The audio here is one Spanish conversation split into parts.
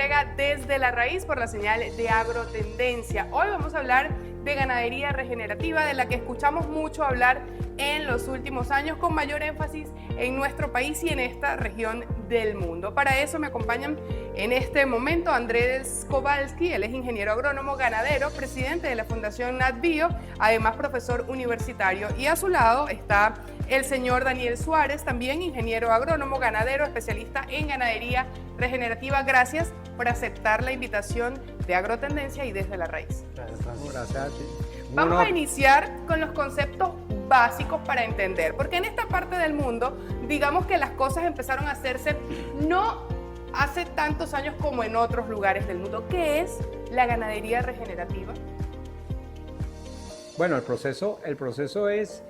entrega Desde la Raíz por la señal de Agrotendencia. Hoy vamos a hablar de ganadería regenerativa, de la que escuchamos mucho hablar en los últimos años, con mayor énfasis en nuestro país y en esta región del mundo. Para eso me acompañan en este momento Andrés Kowalski. Él es ingeniero agrónomo ganadero, presidente de la Fundación NatBio, además profesor universitario. Y a su lado está el señor Daniel Suárez, también ingeniero agrónomo ganadero, especialista en ganadería regenerativa. Gracias por aceptar la invitación de Agrotendencia y Desde la Raíz. Gracias a ti. Vamos a iniciar con los conceptos básicos para entender, porque en esta parte del mundo, digamos que las cosas empezaron a hacerse no hace tantos años como en otros lugares del mundo. ¿Qué es la ganadería regenerativa? Bueno, el proceso es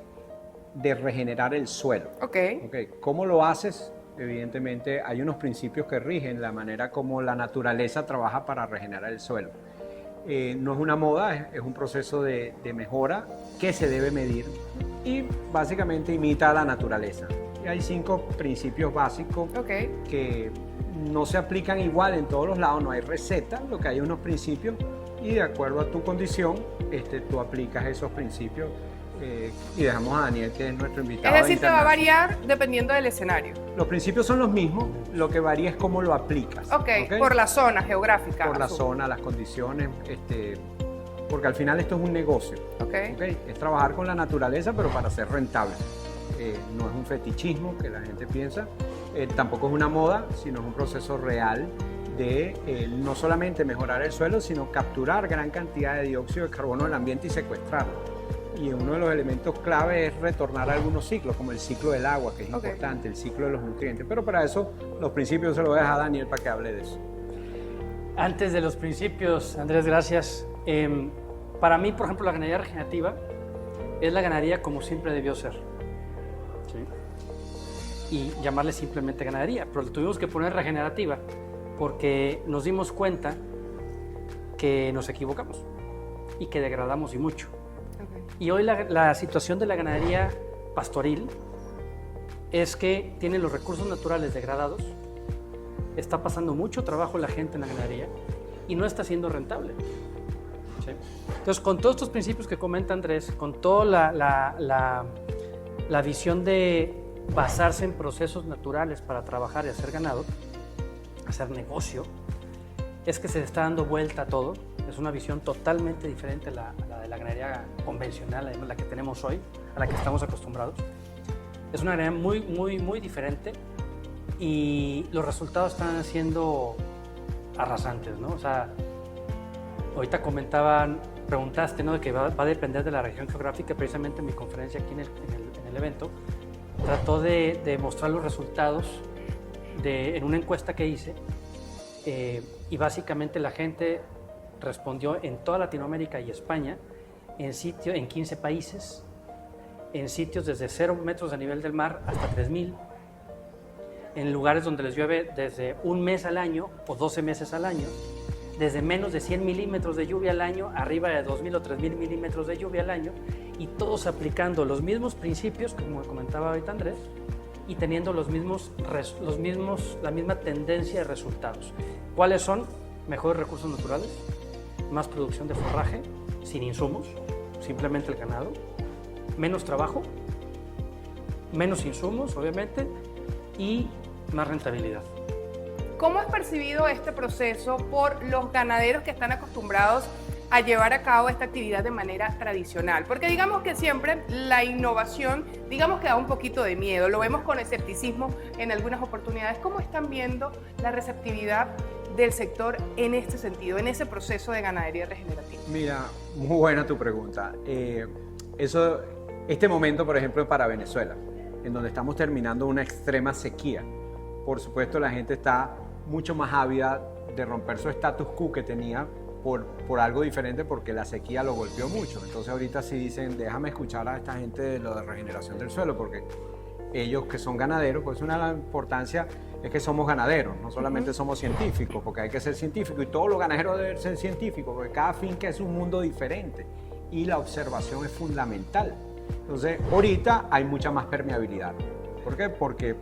de regenerar el suelo. Okay. ¿Cómo lo haces? Evidentemente hay unos principios que rigen la manera como la naturaleza trabaja para regenerar el suelo. No es una moda, es un proceso de mejora que se debe medir y básicamente imita a la naturaleza. Y hay 5 principios básicos que no se aplican igual en todos los lados, no hay receta, lo que hay es unos principios y de acuerdo a tu condición tú aplicas esos principios. Y dejamos a Daniel, que es nuestro invitado. Es decir, te va a variar dependiendo del escenario. Los principios son los mismos, lo que varía es cómo lo aplicas. Por la zona geográfica. Por la zona, las condiciones, porque al final esto es un negocio. Es trabajar con la naturaleza, pero para ser rentable. No es un fetichismo que la gente piensa, tampoco es una moda, sino es un proceso real de no solamente mejorar el suelo, sino capturar gran cantidad de dióxido de carbono del ambiente y secuestrarlo. Y uno de los elementos clave es retornar a algunos ciclos, como el ciclo del agua, que es importante, el ciclo de los nutrientes. Pero para eso, los principios se los voy a dejar a Daniel para que hable de eso. Antes de los principios, Andrés, gracias. Para mí, por ejemplo, la ganadería regenerativa es la ganadería como siempre debió ser. ¿Sí? Y llamarle simplemente ganadería. Pero le tuvimos que poner regenerativa porque nos dimos cuenta que nos equivocamos y que degradamos y mucho. Y hoy la situación de la ganadería pastoril es que tiene los recursos naturales degradados, está pasando mucho trabajo la gente en la ganadería y no está siendo rentable. ¿Sí? Entonces, con todos estos principios que comenta Andrés, con toda la visión de basarse en procesos naturales para trabajar y hacer ganado, hacer negocio, es que se está dando vuelta a todo. Es una visión totalmente diferente a la de la ganadería convencional, la que tenemos hoy, a la que estamos acostumbrados. Es una ganadería muy diferente y los resultados están siendo arrasantes, ¿no? O sea, ahorita preguntaste, ¿no?, de que va a depender de la región geográfica. Precisamente en mi conferencia aquí en el evento trató de mostrar los resultados en una encuesta que hice y básicamente la gente respondió en toda Latinoamérica y España, en 15 países, en sitios desde 0 metros de nivel del mar hasta 3,000, en lugares donde les llueve desde un mes al año o 12 meses al año, desde menos de 100 milímetros de lluvia al año, arriba de 2,000 o 3,000 milímetros de lluvia al año, y todos aplicando los mismos principios, como comentaba ahorita Andrés, y teniendo la misma tendencia de resultados. ¿Cuáles son? Mejores recursos naturales, más producción de forraje, sin insumos, simplemente el ganado, menos trabajo, menos insumos, obviamente, y más rentabilidad. ¿Cómo es percibido este proceso por los ganaderos que están acostumbrados a llevar a cabo esta actividad de manera tradicional? Porque digamos que siempre la innovación, digamos que da un poquito de miedo, lo vemos con escepticismo en algunas oportunidades. ¿Cómo están viendo la receptividad del sector en este sentido, en ese proceso de ganadería regenerativa? Mira, muy buena tu pregunta. Este momento, por ejemplo, para Venezuela, en donde estamos terminando una extrema sequía, por supuesto la gente está mucho más ávida de romper su status quo que tenía por algo diferente, porque la sequía lo golpeó mucho. Entonces ahorita sí dicen, déjame escuchar a esta gente de lo de regeneración del suelo, porque ellos que son ganaderos, pues una de las importancias es que somos ganaderos, no solamente somos científicos, porque hay que ser científico y todos los ganaderos deben ser científicos, porque cada finca es un mundo diferente y la observación es fundamental. Entonces, ahorita hay mucha más permeabilidad. ¿Por qué? Porque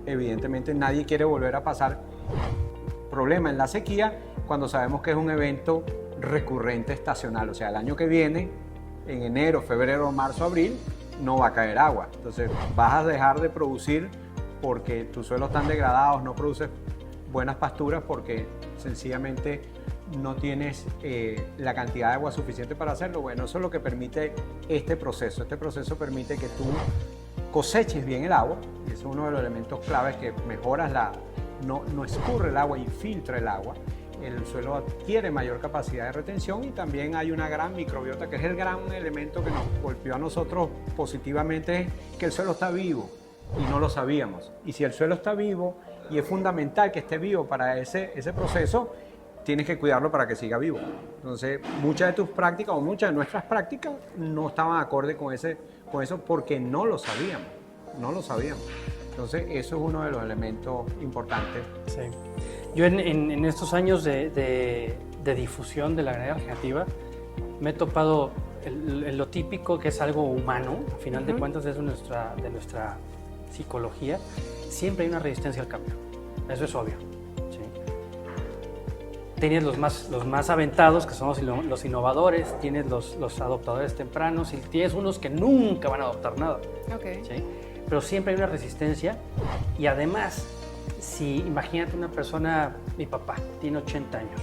evidentemente nadie quiere volver a pasar problema en la sequía cuando sabemos que es un evento recurrente estacional. O sea, el año que viene, en enero, febrero, marzo, abril, no va a caer agua. Entonces vas a dejar de producir porque tus suelos están degradados, no produces buenas pasturas porque sencillamente no tienes la cantidad de agua suficiente para hacerlo. Bueno, eso es lo que permite este proceso. Este proceso permite que tú coseches bien el agua, y eso es uno de los elementos claves, que mejoras no escurre el agua y filtra el agua. El suelo adquiere mayor capacidad de retención y también hay una gran microbiota, que es el gran elemento que nos golpeó a nosotros positivamente, es que el suelo está vivo y no lo sabíamos. Y si el suelo está vivo y es fundamental que esté vivo para ese proceso, tienes que cuidarlo para que siga vivo. Entonces, muchas de tus prácticas o muchas de nuestras prácticas no estaban acorde con eso porque no lo sabíamos. Entonces, eso es uno de los elementos importantes. Sí. Yo en estos años de difusión de la ganadería regenerativa me he topado en lo típico, que es algo humano, al final de cuentas es de nuestra psicología. Siempre hay una resistencia al cambio, eso es obvio. ¿Sí? Tienes los más aventados, que son los innovadores, tienes los adoptadores tempranos y tienes unos que nunca van a adoptar nada. Okay. ¿Sí? Pero siempre hay una resistencia y además, si imagínate una persona, mi papá tiene 80 años,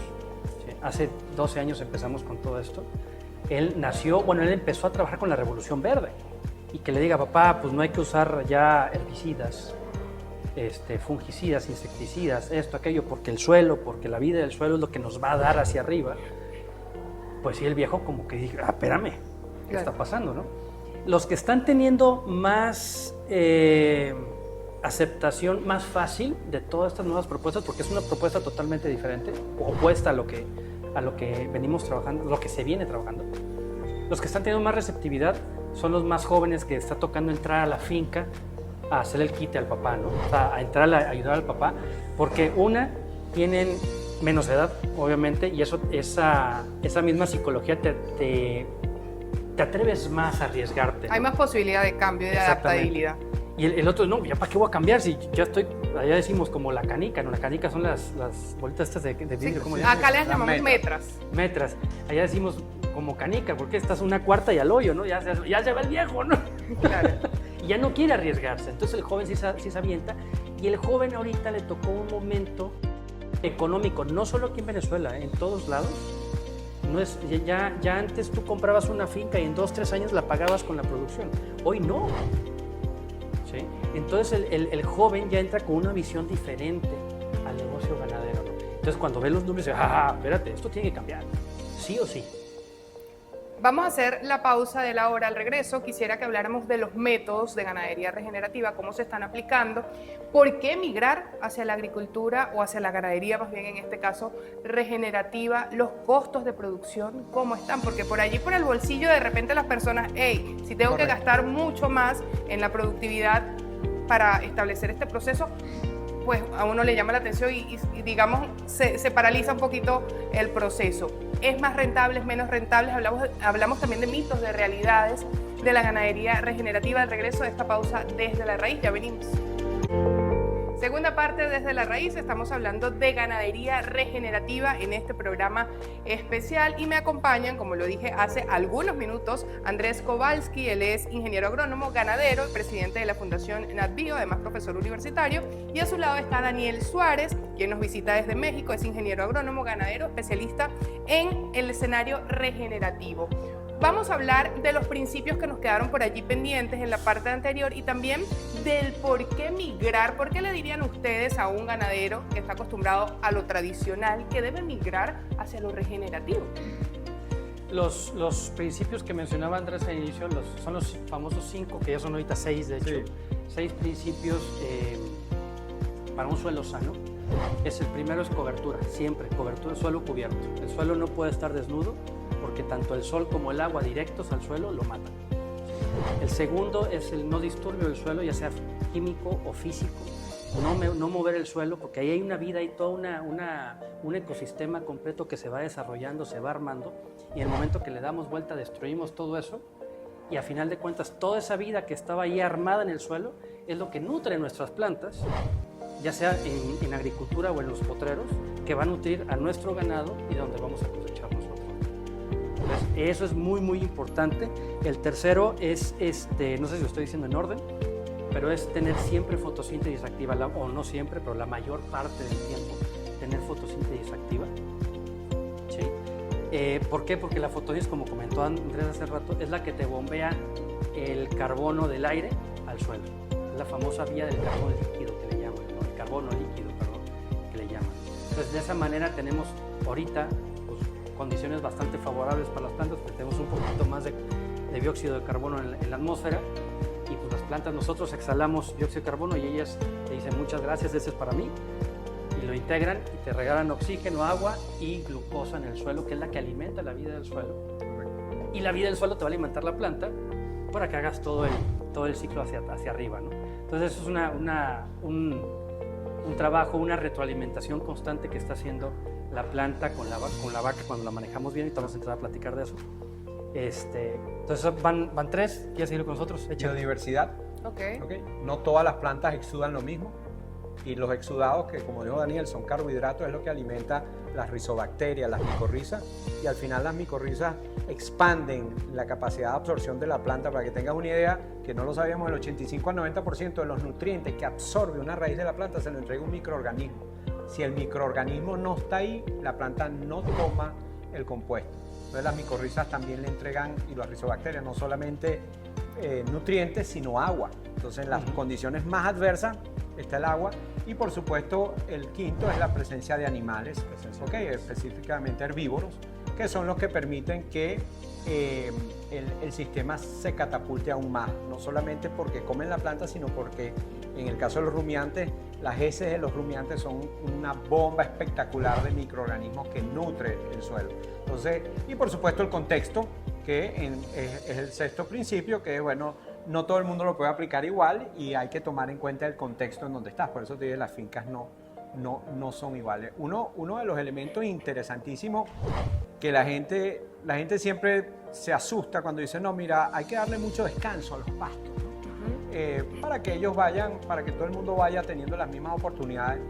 ¿sí? Hace 12 años empezamos con todo esto. Él empezó a trabajar con la Revolución Verde y que le diga, papá, pues no hay que usar ya herbicidas, fungicidas, insecticidas, esto, aquello, porque el suelo, porque la vida del suelo es lo que nos va a dar hacia arriba. Pues sí, el viejo como que dice, espérame, ¿qué está pasando, no? Los que están teniendo más aceptación, más fácil de todas estas nuevas propuestas, porque es una propuesta totalmente diferente, opuesta a lo que venimos trabajando, lo que se viene trabajando. Los que están teniendo más receptividad son los más jóvenes, que está tocando entrar a la finca a hacer el quite al papá, ¿no? O sea, a entrar a ayudar al papá, porque tienen menos edad, obviamente, y esa misma psicología te atreves más a arriesgarte, ¿no? Hay más posibilidad de cambio y de adaptabilidad. Y el otro, no, ¿ya para qué voy a cambiar? Si ya estoy, allá decimos como la canica, ¿no? La canica son las bolitas estas de vidrio, Sí, ¿cómo le llaman? acá les llamamos metras. Metras. Allá decimos como canica, porque estás una cuarta y al hoyo, ¿no? Ya se va el viejo, ¿no? Claro. Y ya no quiere arriesgarse. Entonces el joven sí se avienta. Y el joven ahorita le tocó un momento económico, no solo aquí en Venezuela, en todos lados. No es, ya antes tú comprabas una finca y en 2-3 años la pagabas con la producción. Hoy no. ¿Sí? Entonces el joven ya entra con una visión diferente al negocio ganadero, ¿no? Entonces cuando ve los números dice, espérate, esto tiene que cambiar, sí o sí. Vamos a hacer la pausa de la hora. Al regreso quisiera que habláramos de los métodos de ganadería regenerativa, cómo se están aplicando, por qué migrar hacia la agricultura o hacia la ganadería, más bien en este caso regenerativa, los costos de producción, cómo están, porque por allí por el bolsillo de repente las personas, si tengo que gastar mucho más en la productividad para establecer este proceso, pues a uno le llama la atención y digamos, se paraliza un poquito el proceso. ¿Es más rentable, es menos rentable? Hablamos también de mitos, de realidades de la ganadería regenerativa. Al regreso de esta pausa desde la raíz, ya venimos. Segunda parte desde la raíz, estamos hablando de ganadería regenerativa en este programa especial y me acompañan, como lo dije hace algunos minutos, Andrés Kowalski. Él es ingeniero agrónomo, ganadero, presidente de la Fundación NatBio, además profesor universitario, y a su lado está Daniel Suárez, quien nos visita desde México, es ingeniero agrónomo, ganadero, especialista en el escenario regenerativo. Vamos a hablar de los principios que nos quedaron por allí pendientes en la parte anterior y también del por qué migrar. ¿Por qué le dirían ustedes a un ganadero que está acostumbrado a lo tradicional que debe migrar hacia lo regenerativo? Los principios que mencionaba Andrés al inicio son los famosos 5, que ya son ahorita 6, de hecho. Sí. 6 principios para un suelo sano. El primero es cobertura, siempre cobertura, suelo cubierto. El suelo no puede estar desnudo, porque tanto el sol como el agua directos al suelo lo matan. El segundo es el no disturbio del suelo, ya sea químico o físico. No mover el suelo, porque ahí hay una vida, hay todo un ecosistema completo que se va desarrollando, se va armando, y en el momento que le damos vuelta destruimos todo eso, y a final de cuentas toda esa vida que estaba ahí armada en el suelo es lo que nutre nuestras plantas, ya sea en agricultura o en los potreros, que va a nutrir a nuestro ganado y donde vamos a cosechar nosotros. Entonces, eso es muy, muy importante. El tercero es, no sé si lo estoy diciendo en orden, pero es tener siempre fotosíntesis activa, o no siempre, pero la mayor parte del tiempo, tener fotosíntesis activa. ¿Sí? ¿Por qué? Porque la fotosíntesis, como comentó Andrés hace rato, es la que te bombea el carbono del aire al suelo. Es la famosa vía del carbono líquido que le llaman, ¿no? El carbono líquido, perdón, que le llaman. Entonces, de esa manera tenemos ahorita pues, condiciones bastante favorables para las plantas, porque tenemos un poquito más de dióxido de carbono en la atmósfera, y pues las plantas, nosotros exhalamos dióxido de carbono y ellas te dicen muchas gracias, ese es para mí, y lo integran y te regalan oxígeno, agua y glucosa en el suelo, que es la que alimenta la vida del suelo. Y la vida del suelo te va a alimentar la planta para que hagas todo el ciclo hacia arriba, ¿no? Entonces eso es un trabajo, una retroalimentación constante que está haciendo la planta con la vaca cuando la manejamos bien, y vamos a entrar a platicar de eso. Entonces van tres. ¿Quieres seguir con nosotros? Biodiversidad. Ok. No todas las plantas exudan lo mismo, y los exudados, que como dijo Daniel, son carbohidratos, es lo que alimenta las rizobacterias, las micorrizas, y al final las micorrizas expanden la capacidad de absorción de la planta. Para que tengas una idea, que no lo sabíamos, el 85 al 90% de los nutrientes que absorbe una raíz de la planta se lo entrega un microorganismo. Si el microorganismo no está ahí, la planta no toma el compuesto. Entonces las micorrizas también le entregan, y las rizobacterias, no solamente nutrientes, sino agua. Entonces en las condiciones más adversas está el agua, y por supuesto el quinto es la presencia de animales, específicamente herbívoros, que son los que permiten que el sistema se catapulte aún más, no solamente porque comen la planta, sino porque en el caso de los rumiantes, las heces de los rumiantes son una bomba espectacular de microorganismos que nutre el suelo. Entonces, y por supuesto el contexto, que es el sexto principio, que bueno, no todo el mundo lo puede aplicar igual, y hay que tomar en cuenta el contexto en donde estás. Por eso te digo, las fincas no son iguales. Uno de los elementos interesantísimos que la gente siempre se asusta cuando dice, no, mira, hay que darle mucho descanso a los pastos, ¿no? Para que ellos vayan, para que todo el mundo vaya teniendo las mismas oportunidades.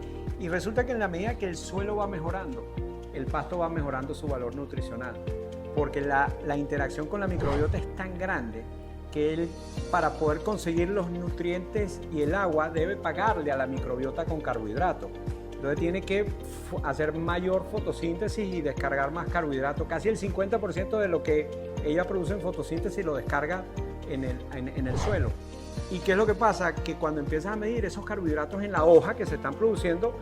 Y resulta que en la medida que el suelo va mejorando, el pasto va mejorando su valor nutricional, porque la interacción con la microbiota es tan grande que él, para poder conseguir los nutrientes y el agua, debe pagarle a la microbiota con carbohidratos. Entonces tiene que hacer mayor fotosíntesis y descargar más carbohidratos. Casi el 50% de lo que ella produce en fotosíntesis lo descarga en el suelo. ¿Y qué es lo que pasa? Que cuando empiezas a medir esos carbohidratos en la hoja que se están produciendo,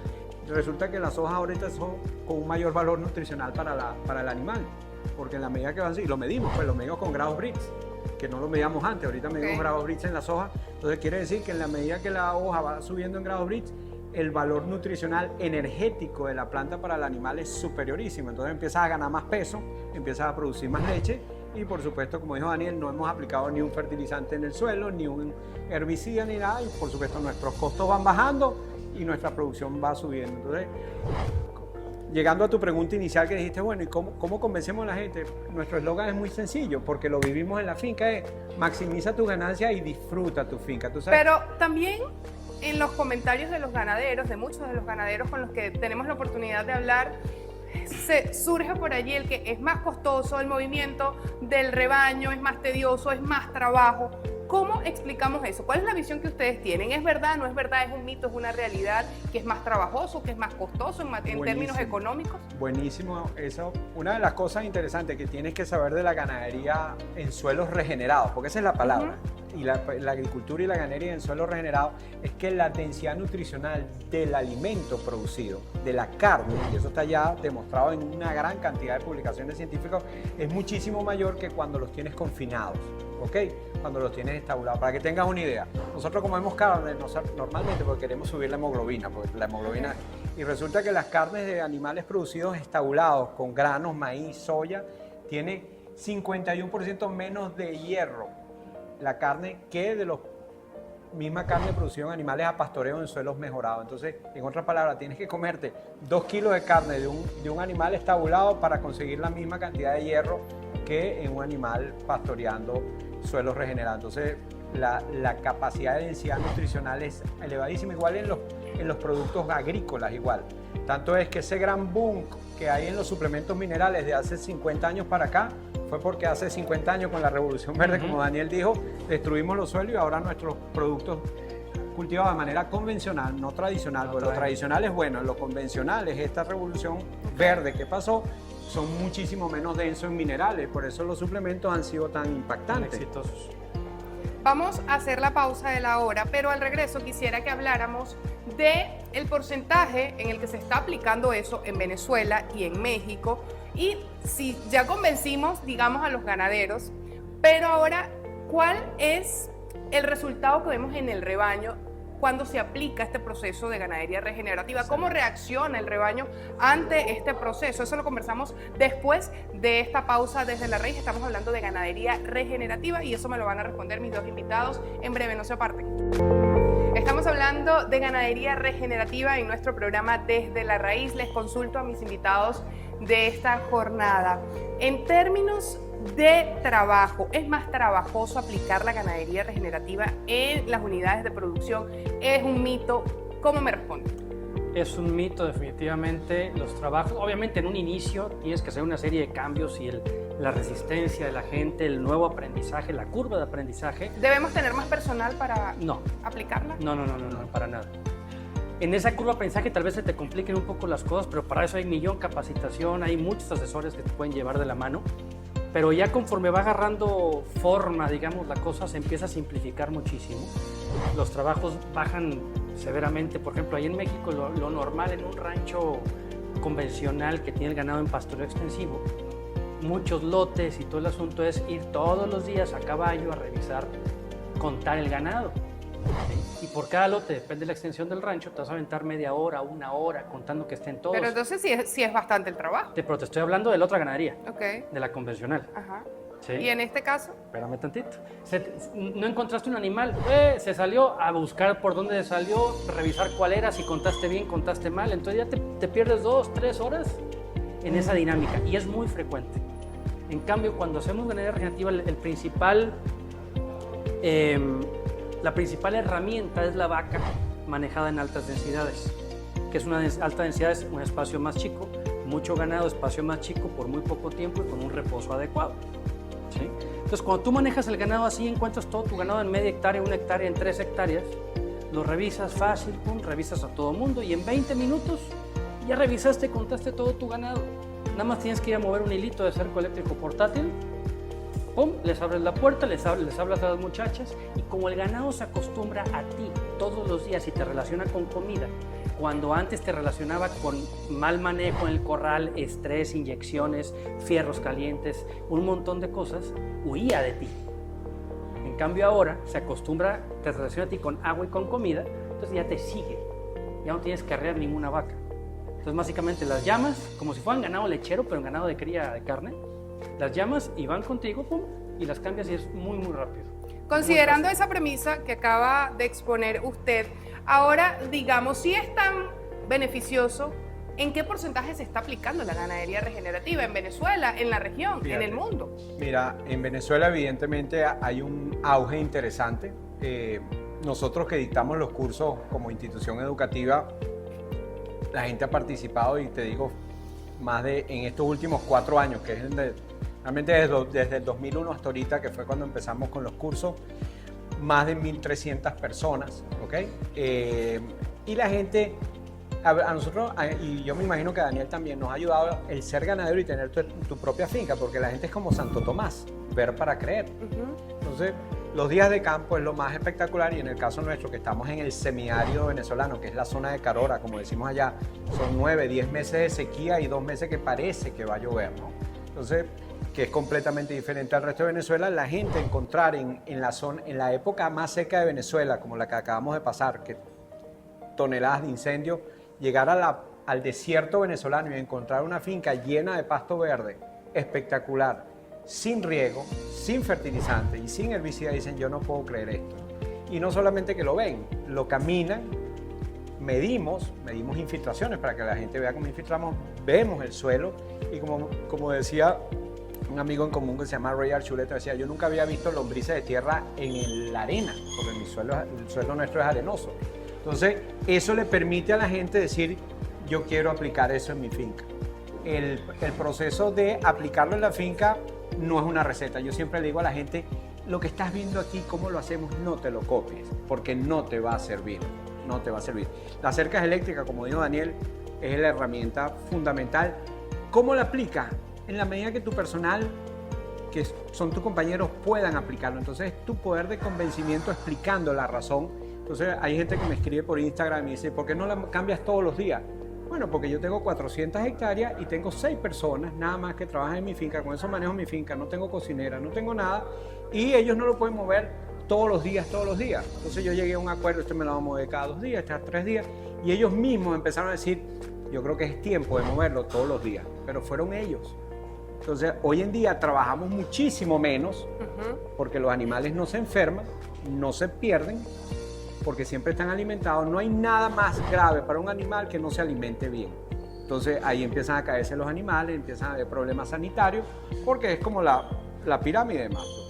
resulta que las hojas ahorita son con un mayor valor nutricional para el animal. Porque en la medida que vas, y lo medimos, pues lo medimos con grados Brix, que no lo medíamos antes, ahorita medimos grados Brix en las hojas. Entonces quiere decir que en la medida que la hoja va subiendo en grados Brix, el valor nutricional energético de la planta para el animal es superiorísimo. Entonces empiezas a ganar más peso, empiezas a producir más leche, y por supuesto, como dijo Daniel, no hemos aplicado ni un fertilizante en el suelo, ni un herbicida, ni nada, y por supuesto nuestros costos van bajando y nuestra producción va subiendo. Entonces, llegando a tu pregunta inicial que dijiste, bueno, ¿y cómo convencemos a la gente? Nuestro eslogan es muy sencillo, porque lo vivimos en la finca, es maximiza tu ganancia y disfruta tu finca. ¿Tú sabes? Pero también en los comentarios de los ganaderos, de muchos de los ganaderos con los que tenemos la oportunidad de hablar, se surge por allí el que es más costoso el movimiento del rebaño, es más tedioso, es más trabajo. ¿Cómo explicamos eso? ¿Cuál es la visión que ustedes tienen? ¿Es verdad, no es verdad, es un mito, es una realidad, que es más trabajoso, que es más costoso en términos económicos? Buenísimo, eso. Una de las cosas interesantes que tienes que saber de la ganadería en suelos regenerados, porque esa es la palabra, y la agricultura y la ganadería en suelos regenerados, es que la densidad nutricional del alimento producido, de la carne, y eso está ya demostrado en una gran cantidad de publicaciones científicas, es muchísimo mayor que cuando los tienes confinados, ¿ok? Cuando los tienes estabulados. Para que tengas una idea, nosotros comemos carne normalmente porque queremos subir la hemoglobina, porque la hemoglobina, y resulta que las carnes de animales producidos estabulados con granos, maíz, soya, tiene 51% menos de hierro la carne que de los misma carne producida en animales a pastoreo en suelos mejorados. Entonces, en otras palabras, tienes que comerte 2 kilos de carne de un animal estabulado para conseguir la misma cantidad de hierro que en un animal pastoreando suelos regenerados. Entonces, la capacidad de densidad nutricional es elevadísima. Igual en los productos agrícolas igual. Tanto es que ese gran boom que hay en los suplementos minerales de hace 50 años para acá fue porque hace 50 años con la Revolución Verde, como Daniel dijo, destruimos los suelos y ahora nuestros productos cultivados de manera convencional, no tradicional, porque lo tradicional es bueno, lo convencional es esta Revolución Verde que pasó, son muchísimo menos densos en minerales, por eso los suplementos han sido tan impactantes. Exitosos. Vamos a hacer la pausa de la hora, pero al regreso quisiera que habláramos de el porcentaje en el que se está aplicando eso en Venezuela y en México, y si ya convencimos, digamos, a los ganaderos, pero ahora, ¿cuál es el resultado que vemos en el rebaño cuando se aplica este proceso de ganadería regenerativa? ¿Cómo reacciona el rebaño ante este proceso? Eso lo conversamos después de esta pausa desde la raíz. Estamos hablando de ganadería regenerativa y eso me lo van a responder mis dos invitados en breve, no se aparten. Estamos hablando de ganadería regenerativa en nuestro programa Desde la Raíz. Les consulto a mis invitados de esta jornada. En términos de trabajo, ¿es más trabajoso aplicar la ganadería regenerativa en las unidades de producción? ¿Es un mito? ¿Cómo me responde? Es un mito, definitivamente. Los trabajos, obviamente en un inicio tienes que hacer una serie de cambios y la resistencia de la gente, el nuevo aprendizaje, la curva de aprendizaje. ¿Debemos tener más personal para No. aplicarla? No, para nada. En esa curva de aprendizaje tal vez se te compliquen un poco las cosas, pero para eso hay millón capacitación, hay muchos asesores que te pueden llevar de la mano. Pero ya conforme va agarrando forma, digamos, la cosa se empieza a simplificar muchísimo. Los trabajos bajan severamente. Por ejemplo, ahí en México lo normal en un rancho convencional que tiene el ganado en pastoreo extensivo, muchos lotes y todo el asunto es ir todos los días a caballo a revisar, contar el ganado. ¿Sí? Y por cada lote, depende de la extensión del rancho, te vas a aventar media hora, una hora contando que estén todos. Pero entonces sí es bastante el trabajo. Pero te estoy hablando de la otra ganadería, Ok. de la convencional. Ajá. ¿Sí? ¿Y en este caso? Espérame tantito. No encontraste un animal, se salió a buscar por dónde salió, revisar cuál era, si contaste bien, contaste mal. Entonces ya te pierdes 2, 3 horas en esa dinámica y es muy frecuente. En cambio, cuando hacemos ganadería regenerativa, la principal herramienta es la vaca manejada en altas densidades, que es una alta densidad, es un espacio más chico, mucho ganado, espacio más chico por muy poco tiempo y con un reposo adecuado. ¿Sí? Entonces, cuando tú manejas el ganado así, encuentras todo tu ganado en media hectárea, 1 hectárea, en 3 hectáreas, lo revisas fácil, pum, revisas a todo mundo y en 20 minutos ya revisaste, contaste todo tu ganado. Nada más tienes que ir a mover un hilito de cerco eléctrico portátil, pum, les abres la puerta, les hablas a las muchachas y como el ganado se acostumbra a ti todos los días y te relaciona con comida, cuando antes te relacionaba con mal manejo en el corral, estrés, inyecciones, fierros calientes, un montón de cosas, huía de ti. En cambio ahora se acostumbra, te relaciona a ti con agua y con comida, entonces ya te sigue, ya no tienes que arrear ninguna vaca. Entonces básicamente las llamas, como si fueran ganado lechero, pero ganado de cría de carne, las llamas y van contigo, pum, y las cambias y es muy, muy rápido. Considerando esa premisa que acaba de exponer usted, ahora, digamos, si es tan beneficioso, ¿en qué porcentaje se está aplicando la ganadería regenerativa en Venezuela, en la región, Fíjate, en el mundo? Mira, en Venezuela evidentemente hay un auge interesante. Nosotros que dictamos los cursos como institución educativa, la gente ha participado y te digo, en estos últimos 4 años, que es realmente desde el 2001 hasta ahorita, que fue cuando empezamos con los cursos, más de 1.300 personas, ¿ok? Y la gente, a nosotros, y yo me imagino que a Daniel también nos ha ayudado el ser ganadero y tener tu propia finca, porque la gente es como Santo Tomás, ver para creer. Entonces, los días de campo es lo más espectacular y en el caso nuestro, que estamos en el semiárido venezolano, que es la zona de Carora, como decimos allá, son 9, 10 meses de sequía y 2 meses que parece que va a llover, ¿no? Entonces, que es completamente diferente al resto de Venezuela, la gente encontrar en la época más seca de Venezuela, como la que acabamos de pasar, que toneladas de incendio, llegar al desierto venezolano y encontrar una finca llena de pasto verde, espectacular, sin riego, sin fertilizante y sin herbicida, dicen, yo no puedo creer esto. Y no solamente que lo ven, lo caminan, medimos infiltraciones para que la gente vea cómo infiltramos, vemos el suelo y como decía un amigo en común que se llama Ray Archuleta, decía, yo nunca había visto lombrices de tierra en la arena, porque el suelo nuestro es arenoso. Entonces, eso le permite a la gente decir, yo quiero aplicar eso en mi finca. El proceso de aplicarlo en la finca no es una receta. Yo siempre le digo a la gente, lo que estás viendo aquí, cómo lo hacemos, no te lo copies, porque no te va a servir, no te va a servir. Las cercas eléctricas, como dijo Daniel, es la herramienta fundamental. ¿Cómo la aplicas? En la medida que tu personal, que son tus compañeros, puedan aplicarlo. Entonces, tu poder de convencimiento explicando la razón. Entonces, hay gente que me escribe por Instagram y me dice, ¿por qué no la cambias todos los días? Bueno, porque yo tengo 400 hectáreas y tengo 6 personas nada más que trabajan en mi finca, con eso manejo mi finca, no tengo cocinera, no tengo nada, y ellos no lo pueden mover todos los días. Entonces yo llegué a un acuerdo, me lo va a mover cada 2 días, cada 3 días, y ellos mismos empezaron a decir, yo creo que es tiempo de moverlo todos los días, pero fueron ellos. Entonces hoy en día trabajamos muchísimo menos, porque los animales no se enferman, no se pierden, porque siempre están alimentados. No hay nada más grave para un animal que no se alimente bien. Entonces ahí empiezan a caerse los animales, empiezan a haber problemas sanitarios, porque es como la pirámide de Maslow.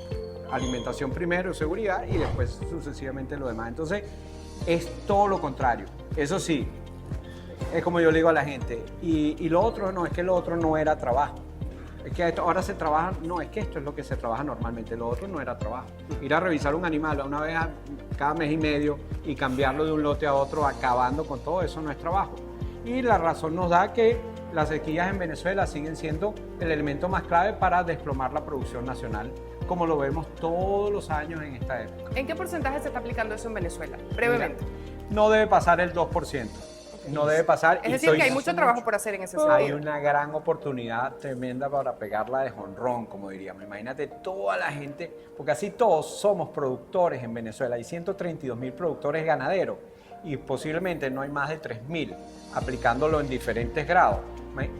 Alimentación primero, seguridad y después sucesivamente lo demás. Entonces es todo lo contrario. Eso sí, es como yo le digo a la gente, y lo otro no, es que lo otro no era trabajo. Es que esto ahora se trabaja, no, es que esto es lo que se trabaja normalmente, lo otro no era trabajo. Ir a revisar un animal una vez cada mes y medio y cambiarlo de un lote a otro, acabando con todo eso, no es trabajo. Y la razón nos da que las sequías en Venezuela siguen siendo el elemento más clave para desplomar la producción nacional, como lo vemos todos los años en esta época. ¿En qué porcentaje se está aplicando eso en Venezuela? Brevemente. Mira, no debe pasar el 2%. No debe pasar. Es decir, que hay mucho trabajo por hacer en ese sentido. Hay una gran oportunidad tremenda para pegarla de jonrón, como diríamos. Imagínate toda la gente, porque así todos somos productores en Venezuela. Hay 132.000 productores ganaderos y posiblemente no hay más de 3.000 aplicándolo en diferentes grados.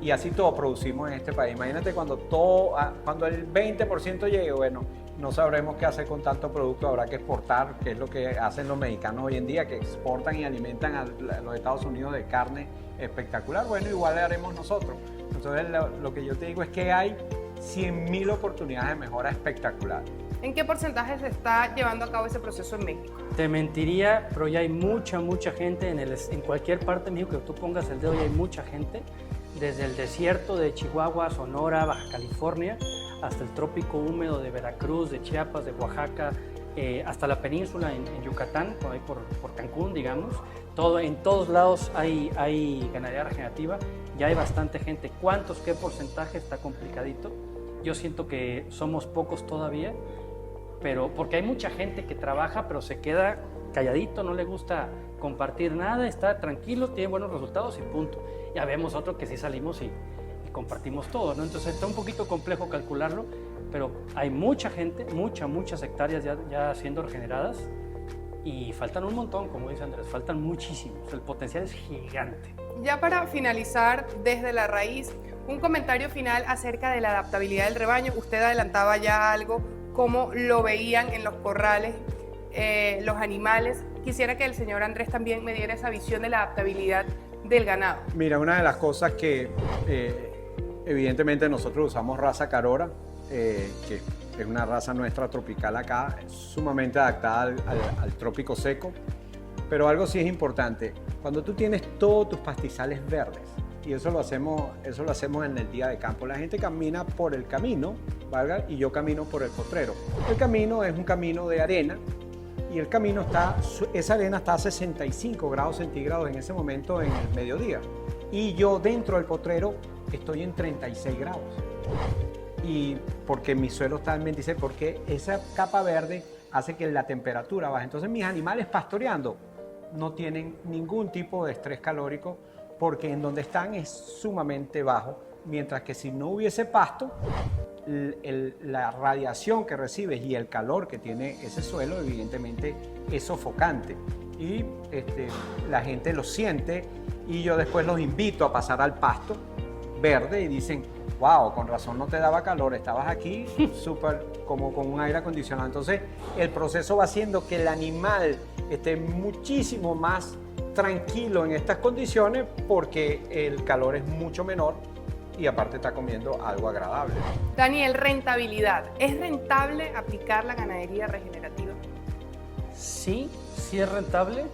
Y así todo producimos en este país. Imagínate cuando el 20% llegue, bueno, no sabremos qué hacer con tanto producto, habrá que exportar, que es lo que hacen los mexicanos hoy en día, que exportan y alimentan a los Estados Unidos de carne espectacular. Bueno, igual le haremos nosotros. Entonces, lo que yo te digo es que hay 100.000 oportunidades de mejora espectacular. ¿En qué porcentaje se está llevando a cabo ese proceso en México? Te mentiría, pero ya hay mucha gente en cualquier parte de México que tú pongas el dedo, ya hay mucha gente, desde el desierto de Chihuahua, Sonora, Baja California, hasta el trópico húmedo de Veracruz, de Chiapas, de Oaxaca, hasta la península en Yucatán, por ahí por Cancún, digamos. En todos lados hay ganadería regenerativa, ya hay bastante gente. ¿Qué porcentaje? Está complicadito. Yo siento que somos pocos todavía, pero porque hay mucha gente que trabaja, pero se queda calladito, no le gusta compartir nada, está tranquilo, tiene buenos resultados y punto. Ya vemos otro que sí salimos y compartimos todo, ¿no? Entonces está un poquito complejo calcularlo, pero hay mucha gente, muchas hectáreas ya siendo regeneradas y faltan un montón, como dice Andrés, faltan muchísimos, el potencial es gigante. Ya para finalizar, desde la raíz, un comentario final acerca de la adaptabilidad del rebaño. Usted adelantaba ya algo, cómo lo veían en los corrales los animales. Quisiera que el señor Andrés también me diera esa visión de la adaptabilidad del ganado. Mira, una de las cosas que evidentemente nosotros usamos raza Carora, que es una raza nuestra tropical acá, sumamente adaptada al trópico seco, pero algo sí es importante, cuando tú tienes todos tus pastizales verdes, y eso lo hacemos en el día de campo, la gente camina por el camino, ¿valga? Y yo camino por el potrero. El camino es un camino de arena, y el camino esa arena está a 65 grados centígrados en ese momento en el mediodía. Y yo dentro del potrero estoy en 36 grados. Y porque mi suelo está en 26, porque esa capa verde hace que la temperatura baje. Entonces mis animales pastoreando no tienen ningún tipo de estrés calórico porque en donde están es sumamente bajo. Mientras que si no hubiese pasto, la radiación que recibes y el calor que tiene ese suelo evidentemente es sofocante y la gente lo siente y yo después los invito a pasar al pasto verde y dicen, wow, con razón no te daba calor, estabas aquí súper como con un aire acondicionado. Entonces el proceso va haciendo que el animal esté muchísimo más tranquilo en estas condiciones porque el calor es mucho menor y aparte está comiendo algo agradable. Daniel, rentabilidad. ¿Es rentable aplicar la ganadería regenerativa? Sí es rentable,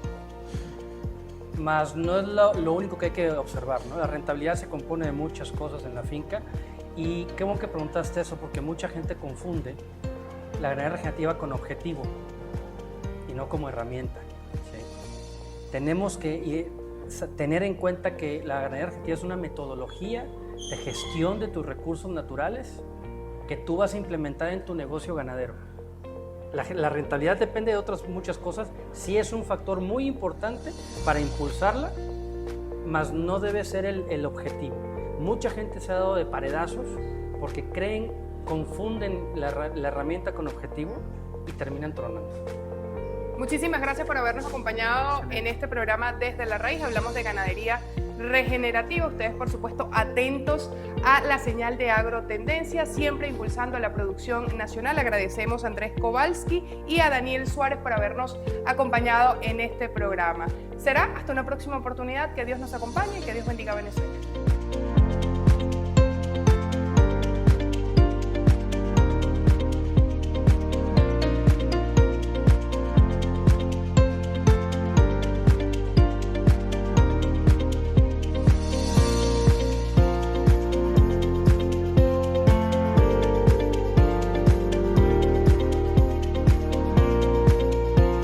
Mas no es lo único que hay que observar, ¿no? La rentabilidad se compone de muchas cosas en la finca y qué bueno que preguntaste eso porque mucha gente confunde la ganadería regenerativa con objetivo y no como herramienta. ¿Sí? Tenemos que tener en cuenta que la ganadería regenerativa es una metodología de gestión de tus recursos naturales que tú vas a implementar en tu negocio ganadero. La rentabilidad depende de otras muchas cosas, sí es un factor muy importante para impulsarla, mas no debe ser el objetivo. Mucha gente se ha dado de paredazos porque confunden la herramienta con objetivo y terminan tronando. Muchísimas gracias por habernos acompañado en este programa Desde la Raíz. Hablamos de ganadería regenerativa. Ustedes, por supuesto, atentos a la señal de Agrotendencia, siempre impulsando la producción nacional. Agradecemos a Andrés Kowalski y a Daniel Suárez por habernos acompañado en este programa. Será hasta una próxima oportunidad. Que Dios nos acompañe y que Dios bendiga a Venezuela.